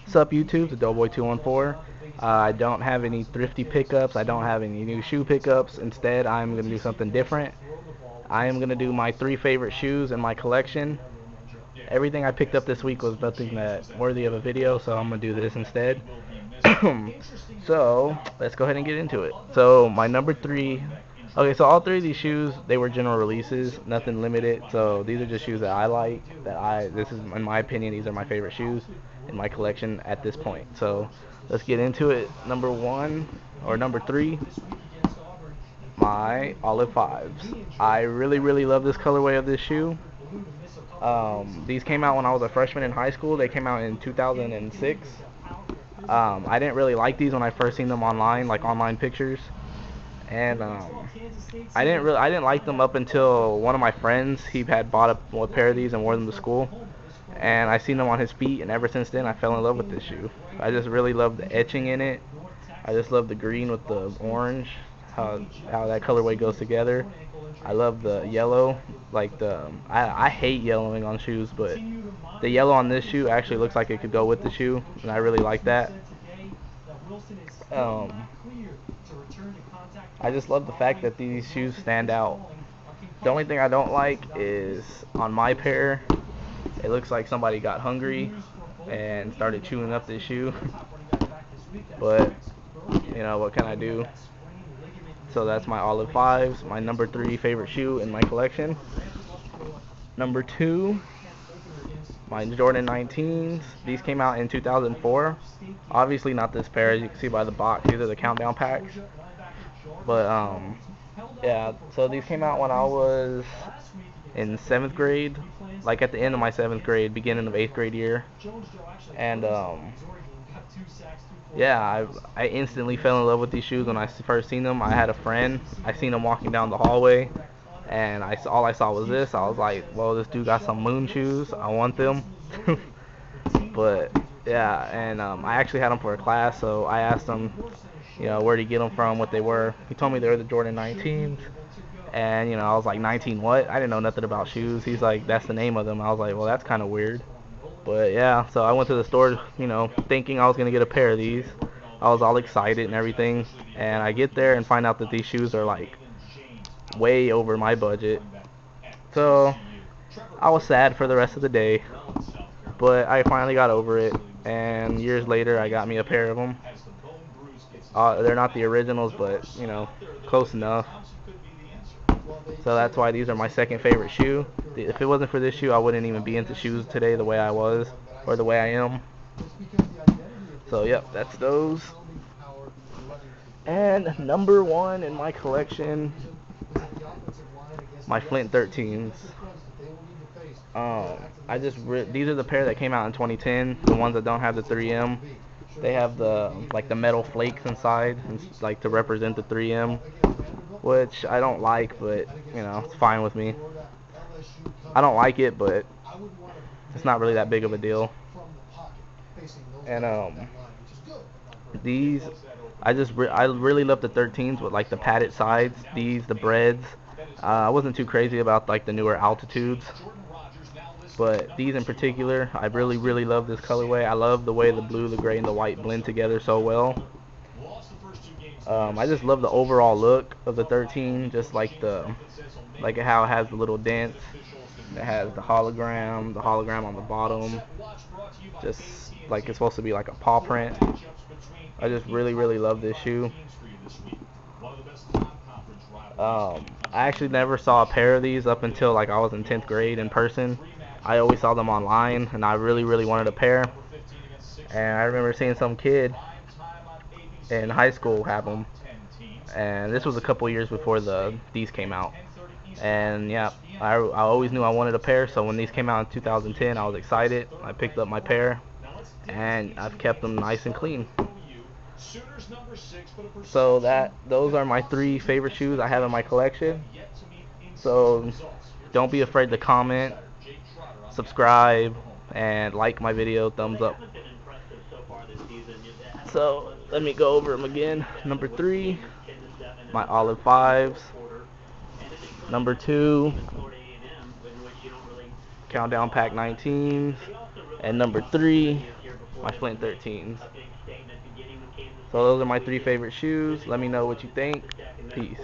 Sup YouTube, the Doughboy214. I don't have any thrifty pickups. I don't have any new shoe pickups. Instead, I'm going to do something different. I am going to do my 3 favorite shoes in my collection. Everything I picked up this week was nothing that worthy of a video, so I'm going to do this instead. So, let's go ahead and get into it. So, my number 3. Okay, so all 3 of these shoes, they were general releases, nothing limited. So, these are just shoes that I like, this is, in my opinion, these are my favorite shoes in my collection at this point. So, let's get into it. Number 1, or number 3, my Olive 5s. I really, really love this colorway of this shoe. These came out when I was a freshman in high school. They came out in 2006. I didn't really like these when I first seen them online, like online pictures, and I didn't like them up until one of my friends, he had bought a pair of these and wore them to school, and I seen them on his feet, and ever since then I fell in love with this shoe. I just really love the etching in it. I just love the green with the orange, how that colorway goes together. I love the yellow, like I hate yellowing on shoes, but the yellow on this shoe actually looks like it could go with the shoe, and I really like that. Um, I just love the fact that these shoes stand out. The only thing I don't like is on my pair, it looks like somebody got hungry and started chewing up this shoe. But, what can I do? So that's my Olive 5s, my number 3 favorite shoe in my collection. Number 2, my Jordan 19s. These came out in 2004. Obviously not this pair, as you can see by the box. These are the countdown packs. But yeah. So these came out when I was in 7th grade, like at the end of my 7th grade, beginning of 8th grade year. And yeah, I instantly fell in love with these shoes when I first seen them. I had a friend. I seen him walking down the hallway, and all I saw was this. I was like, well, this dude got some moon shoes. I want them. But yeah, and I actually had them for a class, so I asked him, where'd he get them from, what they were. He told me they were the Jordan 19s, and I was like, 19 what? I didn't know nothing about shoes. He's like, that's the name of them. I was like, well, that's kind of weird. But yeah, so I went to the store, thinking I was gonna get a pair of these. I was all excited and everything, and I get there and find out that these shoes are like way over my budget. So I was sad for the rest of the day, but I finally got over it, and years later I got me a pair of them. They're not the originals, but close enough. So that's why these are my second favorite shoe. If it wasn't for this shoe, I wouldn't even be into shoes today the way I was, or the way I am. So yep, that's those. And number 1 in my collection, my Flint 13s. These are the pair that came out in 2010, the ones that don't have the 3M. They have the metal flakes inside, and like to represent the 3M, which I don't like, but it's fine with me. I don't like it, but it's not really that big of a deal. And these, I really love the 13s with like the padded sides. The breads. I wasn't too crazy about like the newer altitudes, but these in particular, I really, really love this colorway. I love the way the blue, the gray, and the white blend together so well. I just love the overall look of the 13, just like how it has the little dents. It has the hologram on the bottom, just like it's supposed to be like a paw print. I just really, really love this shoe. I actually never saw a pair of these up until like I was in 10th grade in person. I always saw them online, and I really, really wanted a pair. And I remember seeing some kid in high school have them, and this was a couple years before these came out. And yeah, I always knew I wanted a pair, so when these came out in 2010, I was excited. I picked up my pair, and I've kept them nice and clean. So those are my 3 favorite shoes I have in my collection. So don't be afraid to comment, subscribe, and like my video. Thumbs up. So let me go over them again. Number 3, my Olive 5s. Number 2, Countdown Pack 19s. And number 3, my Flint 13s. So those are my 3 favorite shoes. Let me know what you think. Peace.